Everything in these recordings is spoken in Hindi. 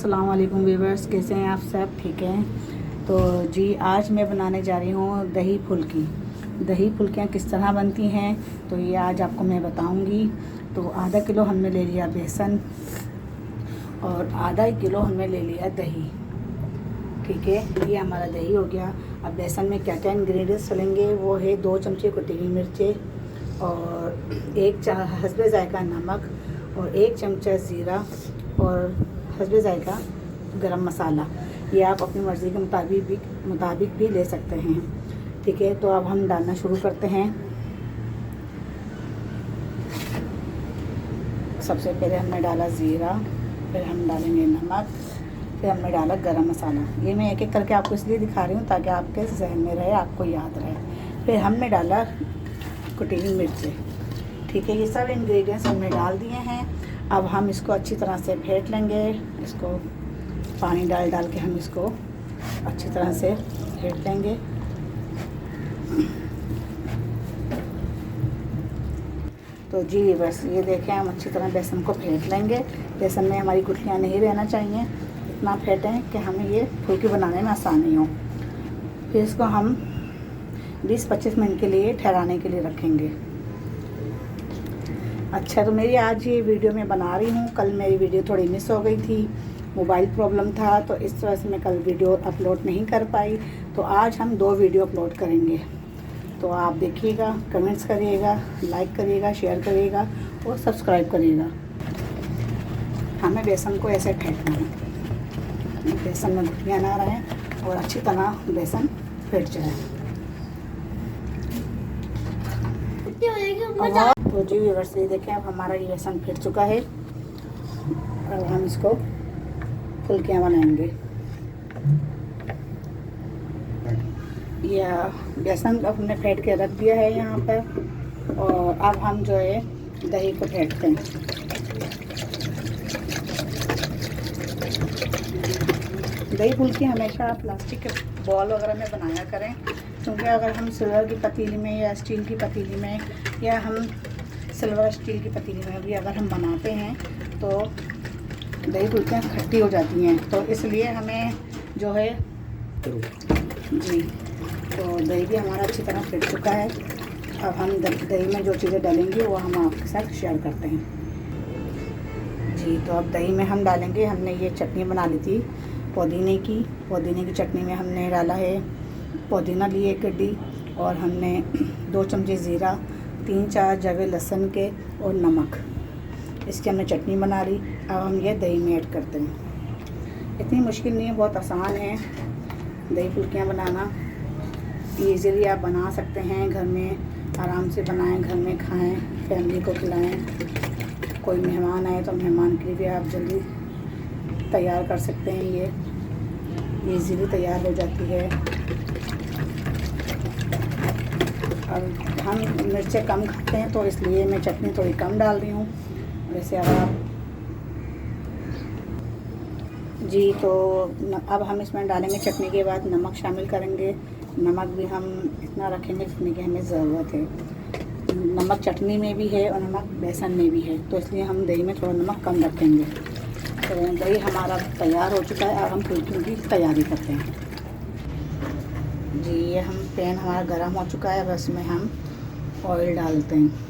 अस्सलाम वालेकुम व्यूअर्स, कैसे हैं आप सब? ठीक हैं। तो जी आज मैं बनाने जा रही हूँ दही फुल्की। दही फुल्कियाँ किस तरह बनती हैं तो ये आज आपको मैं बताऊँगी। तो आधा किलो हमने ले लिया बेसन और आधा किलो हमने ले लिया दही। ठीक है, ये हमारा दही हो गया। अब बेसन में क्या क्या इंग्रेडिएंट्स चलेंगे वो है 2 चमचे कुटी हुई मिर्चें और 1 हस्बे जायका नमक और 1 चमचा ज़ीरा और हस्बे जायका गरम मसाला। ये आप अपनी मर्ज़ी के मुताबिक भी ले सकते हैं। ठीक है, तो अब हम डालना शुरू करते हैं। सबसे पहले हमने डाला ज़ीरा, फिर हम डालेंगे नमक, फिर हमने डाला गरम मसाला। ये मैं एक एक करके आपको इसलिए दिखा रही हूँ ताकि आपके जहन में रहे, आपको याद रहे। फिर हमने डाला कुटी हुई मिर्चें। ठीक है, ये सब इंग्रेडिएंट्स हमने डाल दिए हैं। अब हम इसको अच्छी तरह से फेंट लेंगे। इसको पानी डाल के हम इसको अच्छी तरह से फेंट लेंगे। तो जी बस ये देखें, हम अच्छी तरह बेसन को फेंट लेंगे। बेसन में हमारी गुठलियाँ नहीं रहना चाहिए, इतना फेंटें कि हमें ये फुल्की बनाने में आसानी हो। फिर इसको हम 20-25 मिनट के लिए ठहराने के लिए रखेंगे। अच्छा, तो मेरी आज ये वीडियो मैं बना रही हूँ। कल मेरी वीडियो थोड़ी मिस हो गई थी, मोबाइल प्रॉब्लम था, तो इस तरह से मैं कल वीडियो अपलोड नहीं कर पाई। तो आज हम 2 वीडियो अपलोड करेंगे। तो आप देखिएगा, कमेंट्स करिएगा, लाइक करिएगा, शेयर करिएगा और सब्सक्राइब करिएगा। हमें बेसन को ऐसे फेंटना है, बेसन में गुठलियाँ ना रहें और अच्छी तरह बेसन फेंट जाए। तो जी व्यूअर्स, ये देखें, अब हमारा ये बेसन फिट चुका है। अब हम इसको फुल्कियाँ बनाएंगे। या बेसन अब हमने फेंट के रख दिया है यहाँ पर, और अब हम जो है दही को फेंटते हैं। दही फुल्की हमेशा प्लास्टिक के बॉल वगैरह में बनाया करें, क्योंकि अगर हम सिल्वर की पतीली में या स्टील की पतीली में या हम सिल्वर स्टील की पतीली में भी अगर हम बनाते हैं तो दही फुल्कियाँ खट्टी हो जाती हैं। तो इसलिए हमें जो है जी, तो दही भी हमारा अच्छी तरह फिट चुका है। अब हम दही में जो चीज़ें डालेंगे वो हम आपके साथ शेयर करते हैं। जी, तो अब दही में हम डालेंगे, हमने ये चटनी बना ली थी पुदीने की चटनी में हमने डाला है पुदीना लिए 1 गड्डी, और हमने 2 चमचे ज़ीरा, 3-4 जवे लहसुन के और नमक, इसकी हमने चटनी बना ली। अब हम ये दही में ऐड करते हैं। इतनी मुश्किल नहीं है, बहुत आसान है दही फुल्कियाँ बनाना। ईज़िली आप बना सकते हैं, घर में आराम से बनाएं, घर में खाएं, फैमिली को खिलाएं। कोई मेहमान आए तो मेहमान के लिए भी आप जल्दी तैयार कर सकते हैं। ये ईज़िली तैयार हो जाती है। और हम मिर्चें कम खाते हैं तो इसलिए मैं चटनी थोड़ी कम डाल रही हूँ। वैसे अगर आप जी, तो अब हम इसमें डालेंगे, चटनी के बाद नमक शामिल करेंगे। नमक भी हम इतना रखेंगे जितनी की हमें ज़रूरत है। नमक चटनी में भी है और नमक बेसन में भी है, तो इसलिए हम दही में थोड़ा नमक कम रखेंगे। तो दही हमारा तैयार हो चुका है। अब हम फुल्कियों की तैयारी करते हैं। जी, ये हम पैन हमारा गर्म हो चुका है। बस में हम ऑयल डालते हैं।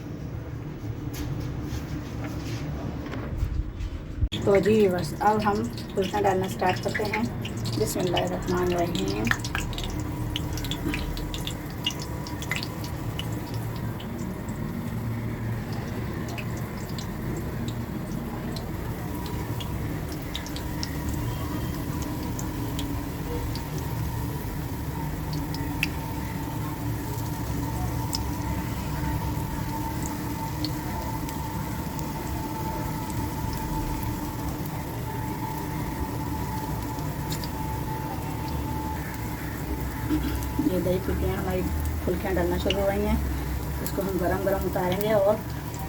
तो जी बस अब हम फुल्कियाँ डालना स्टार्ट करते हैं। बिस्मिल्लाहिर्रहमानिर्रहीम। ये दही फुल्कियाँ डालना शुरू हो गई हैं। इसको हम गरम उतारेंगे और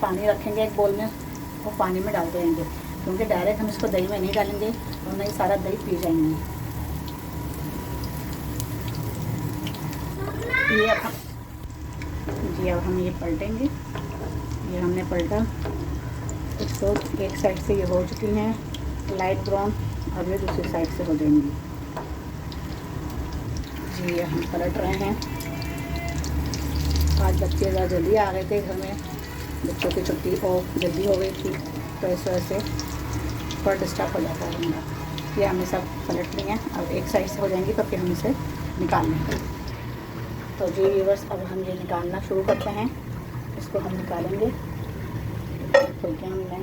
पानी रखेंगे एक बोल में और पानी में डालते रहेंगे, क्योंकि डायरेक्ट हम इसको दही में नहीं डालेंगे तो नहीं सारा दही पी जाएंगे। ये अब हम ये पलटेंगे। ये हमने पलटा, इसको एक साइड से ये हो चुकी हैं लाइट ब्राउन, अब ये दूसरी साइड से हो जाएंगी। जी ये हम पलट रहे हैं। आज बच्चे ज़्यादा जल्दी आ गए थे घर में, बच्चों की छुट्टी और जल्दी हो गई थी, तो इस वजह से थोड़ा डिस्टर्ब हो जाता है हमारा। ये हमने सब पलट लिए हैं। अब एक साइड से हो जाएंगी तो फिर हम इसे निकाल लेंगे। तो जी व्यूअर्स, अब हम ये निकालना शुरू करते हैं। इसको हम निकालेंगे। तो क्या हमने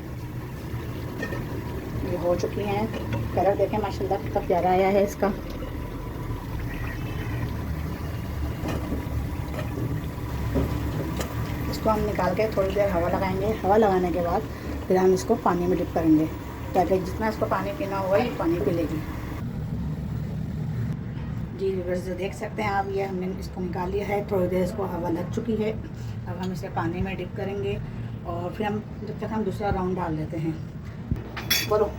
ये हो चुकी हैं। कलर देखें माशाल्लाह कितना प्यारा आया है इसका। इसको हम निकाल के थोड़ी देर हवा लगाएंगे। हवा लगाने के बाद फिर हम इसको पानी में डिप करेंगे, ताकि जितना इसको पानी पीना होगा ये पानी पी लेगी। जी व्यूअर्स, देख सकते हैं आप, ये हमने इसको निकाल लिया है। थोड़ी देर इसको हवा लग चुकी है। अब हम इसे पानी में डिप करेंगे और फिर हम जब तक हम दूसरा राउंड डाल देते हैं। बोलो।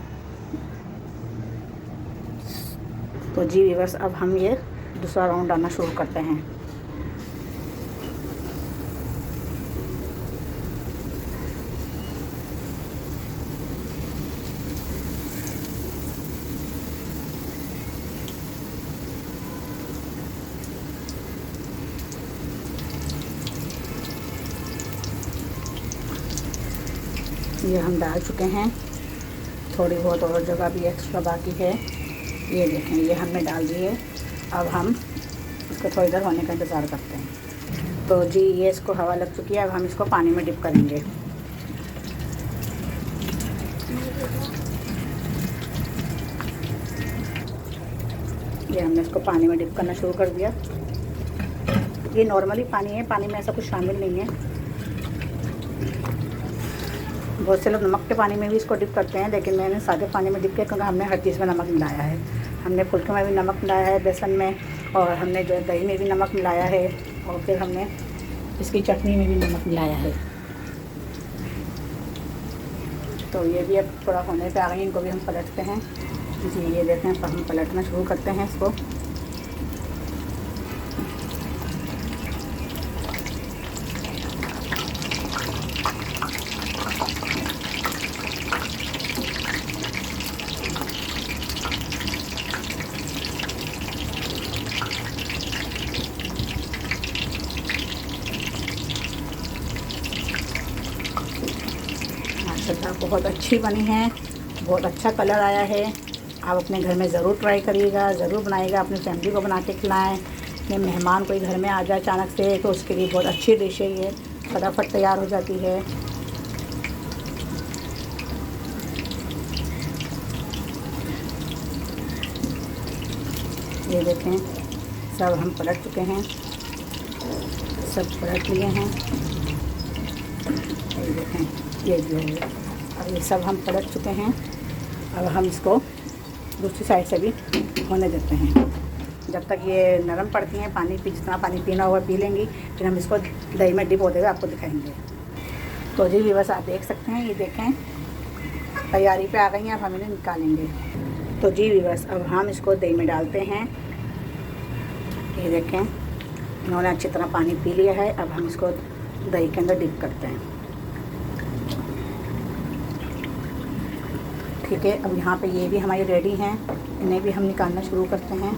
तो जी व्यूअर्स, अब हम ये दूसरा राउंड डालना शुरू करते हैं। ये हम डाल चुके हैं। थोड़ी बहुत और जगह भी एक्स्ट्रा बाकी है। ये देखें, ये हमने डाल दिए। अब हम इसको थोड़ी देर होने का इंतज़ार करते हैं। तो जी ये इसको हवा लग चुकी है। अब हम इसको पानी में डिप करेंगे। ये हमने इसको पानी में डिप करना शुरू कर दिया। ये नॉर्मली पानी है, पानी में ऐसा कुछ शामिल नहीं है। बहुत से लोग नमक के पानी में भी इसको डिप करते हैं, लेकिन मैंने सादे पानी में डिप किया, क्योंकि हमने हर चीज़ में नमक मिलाया है। हमने फुल्के में भी नमक मिलाया है, बेसन में, और हमने जो दही में भी नमक मिलाया है, और फिर हमने इसकी चटनी में भी नमक मिलाया है। तो ये भी अब थोड़ा होने पे आ गई। इनको भी हम पलटते हैं। जी ये देखें, अब हम पलटना शुरू करते हैं इसको। माशाल्लाह बहुत अच्छी बनी है, बहुत अच्छा कलर आया है। आप अपने घर में ज़रूर ट्राई करिएगा, ज़रूर बनाइएगा, अपनी फैमिली को बना के खिलाएँ। अपने मेहमान कोई घर में आ जाए अचानक से तो उसके लिए बहुत अच्छी डिश है ये, फटाफट तैयार हो जाती है। ये देखें, सब हम पलट चुके हैं, सब पलट लिए हैं। ये देखें, ये जो है, अब ये सब हम पलट चुके हैं। अब हम इसको दूसरी साइड से भी होने देते हैं। जब तक ये नरम पड़ती हैं, जितना पानी पीना होगा पी लेंगी, फिर हम इसको दही में डिप होते हुए आपको दिखाएंगे। तो जी बस आप देख सकते हैं, ये देखें तैयारी पे आ गई हैं। अब हम इन्हें निकालेंगे। तो जी बस अब हम इसको दही में डालते हैं। ये देखें, इन्होंने अच्छी तरह पानी पी लिया है। अब हम इसको दही के अंदर डिप करते हैं। ठीक है, अब यहाँ पे ये भी हमारी रेडी हैं। इन्हें भी हम निकालना शुरू करते हैं।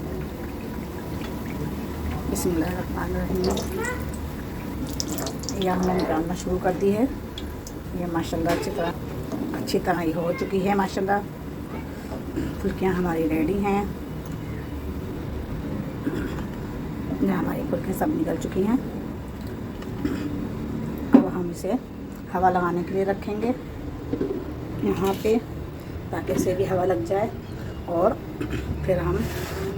बिस्मिल्लाहिर्रहमानिर्रहीम। यह हमने निकालना शुरू कर दी है। ये माशाल्लाह अच्छी तरह ये हो चुकी है। माशाल्लाह फुल्कियाँ हमारी रेडी हैं। ये हमारी फुल्कियाँ सब निकल चुकी हैं। अब हम इसे हवा लगाने के लिए रखेंगे यहाँ पे, ताकि इसे भी हवा लग जाए, और फिर हम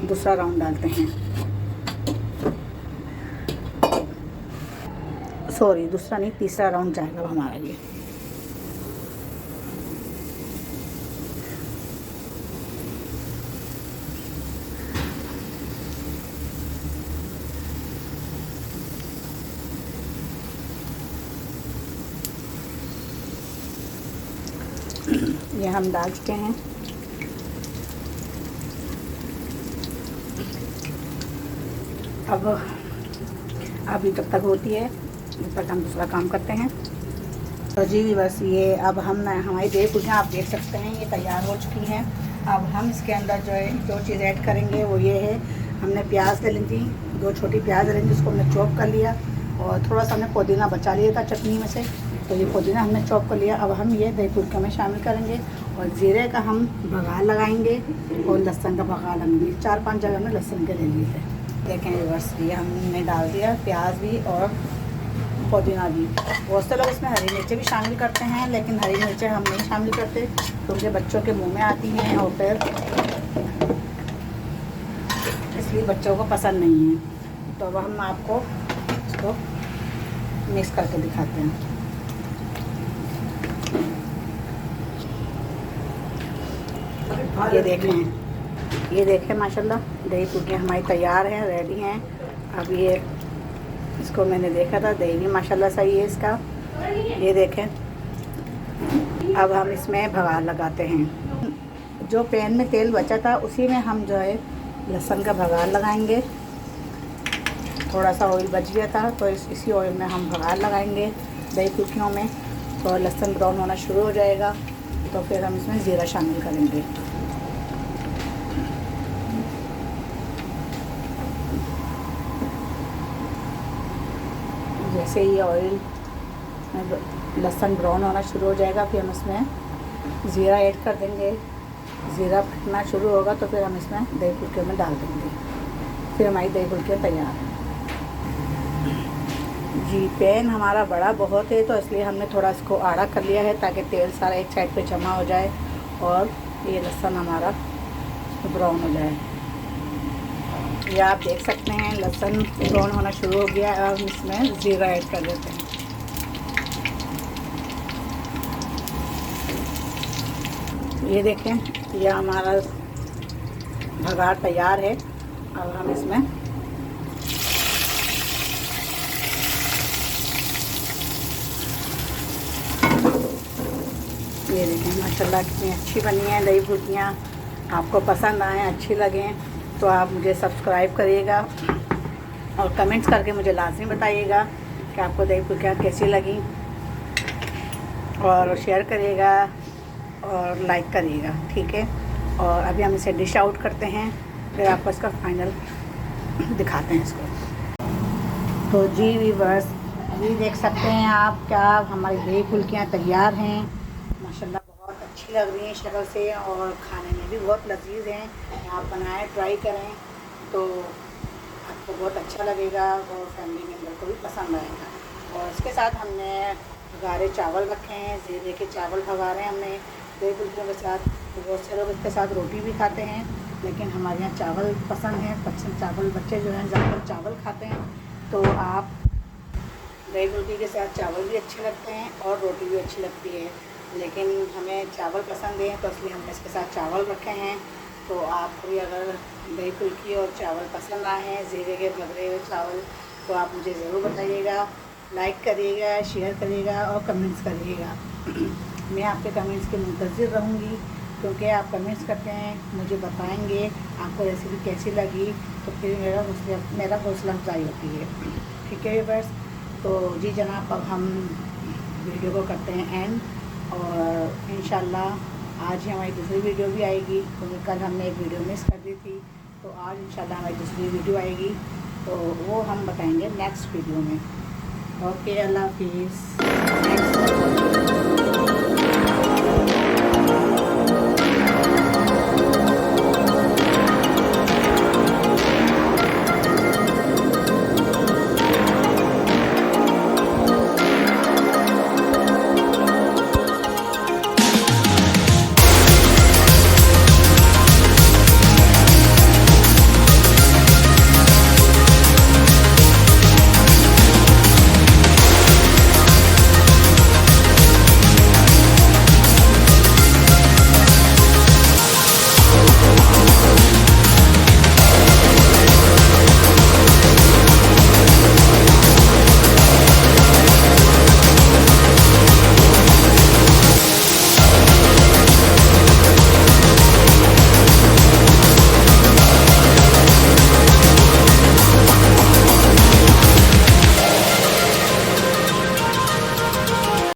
दूसरा राउंड डालते हैं। सॉरी, दूसरा नहीं, तीसरा राउंड जाएगा हमारा ये। ये हम डाल चुके हैं। अब अभी जब तक होती है तब तक हम दूसरा काम करते हैं। तो जी बस ये अब हम हमारी दही फुल्कियाँ आप देख सकते हैं, ये तैयार हो चुकी हैं। अब हम इसके अंदर जो चीज़ ऐड करेंगे वो ये है, हमने प्याज ले ली थी, 2 छोटी प्याज ले ली, उसको हमने चॉप कर लिया और थोड़ा सा हमने पुदीना बचा लिया था चटनी में से, तो ये पुदीना हमने चॉप कर लिया। अब हम ये दही फुल्के में शामिल करेंगे और ज़ीरे का हम बघार लगाएंगे और लहसुन का बघार लगाएंगे। 4-5 जगह हमने लहसुन के ले लिए थे। देखें व्यूअर्स, ये हमने डाल दिया प्याज भी और पुदीना भी। बहुत से लोग इसमें हरी मिर्चें भी शामिल करते हैं, लेकिन हरी मिर्चें हम नहीं शामिल करते क्योंकि बच्चों के मुंह में आती हैं और फिर इसलिए बच्चों को पसंद नहीं है। तो अब हम आपको इसको मिक्स करके दिखाते हैं। ये देखें माशाल्लाह दही फुल्की हमारी तैयार हैं, रेडी हैं। अब ये इसको मैंने देखा था, दही भी माशाल्लाह सही है इसका। ये देखें, अब हम इसमें बघार लगाते हैं। जो पैन में तेल बचा था उसी में हम जो है लहसुन का बघार लगाएंगे। थोड़ा सा ऑयल बच गया था तो इसी ऑयल में हम बघार लगाएंगे दही फुल्कियों में। तो लहसुन ब्राउन होना शुरू हो जाएगा तो फिर हम इसमें ज़ीरा शामिल करेंगे। जैसे ही ऑयल लहसुन ब्राउन होना शुरू हो जाएगा फिर हम इसमें ज़ीरा ऐड कर देंगे। ज़ीरा फटना शुरू होगा तो फिर हम इसमें दही फुल्के में डाल देंगे। फिर हमारी दही फुल्के तैयार है जी। पैन हमारा बड़ा बहुत है तो इसलिए हमने थोड़ा इसको आड़ा कर लिया है ताकि तेल सारा एक साइड पे जमा हो जाए और ये लहसुन हमारा ब्राउन हो जाए। ये आप देख सकते हैं लहसुन ब्राउन होना शुरू हो गया। अब हम इसमें ज़ीरा ऐड कर देते हैं। ये देखें, ये हमारा बघार तैयार है। अब हम इसमें ये देखें माशाल्लाह कितनी अच्छी बनी है दही फुल्कियाँ। आपको पसंद आए, अच्छी लगें तो आप मुझे सब्सक्राइब करिएगा और कमेंट्स करके मुझे लाजमी बताइएगा कि आपको दही फुल्कियाँ कैसी लगी, और शेयर करिएगा और लाइक करिएगा, ठीक है। और अभी हम इसे डिश आउट करते हैं, फिर आपको इसका फाइनल दिखाते हैं इसको। तो जी व्यूअर्स, ये देख सकते हैं आप क्या हमारी दही फुल्कियाँ तैयार हैं। माशाल्लाह बहुत अच्छी लग रही हैं शक्ल से और खाने में भी बहुत लजीज हैं। आप बनाएं, ट्राई करें तो आपको बहुत अच्छा लगेगा और फैमिली मेम्बर को भी पसंद आएगा। और इसके साथ हमने भगारे चावल रखे हैं, ज़ीरे के चावल भगारे हमने दही फुल्कियों के साथ। तो बहुत से लोग इसके साथ रोटी भी खाते हैं, लेकिन हमारे यहाँ चावल पसंद है। चावल बच्चे जो हैं ज़्यादातर चावल खाते हैं, तो आप दही फुल्की के साथ चावल भी अच्छे लगते हैं और रोटी भी अच्छी लगती है, लेकिन हमें चावल पसंद है तो इसलिए हमने इसके साथ चावल रखे हैं। तो आपको भी अगर दही फुल्की और चावल पसंद आए हैं, ज़ीरे के भगरे हुए चावल, तो आप मुझे ज़रूर बताइएगा, लाइक करिएगा, शेयर करिएगा और कमेंट्स करिएगा। मैं आपके कमेंट्स के मुंतज़िर रहूँगी क्योंकि आप कमेंट्स करते हैं, मुझे बताएंगे आपको रेसिपी कैसी लगी, तो फिर मेरा हौसला अफजाई होती है, ठीक है बस। तो जी जनाब, अब हम वीडियो को करते हैं एंड, और इंशाल्लाह आज ही हमारी दूसरी वीडियो भी आएगी क्योंकि कल हमने एक वीडियो मिस कर दी थी। तो आज इंशाल्लाह हमारी दूसरी वीडियो आएगी, तो वो हम बताएंगे नेक्स्ट वीडियो में। ओके, अल्लाह हाफिज़।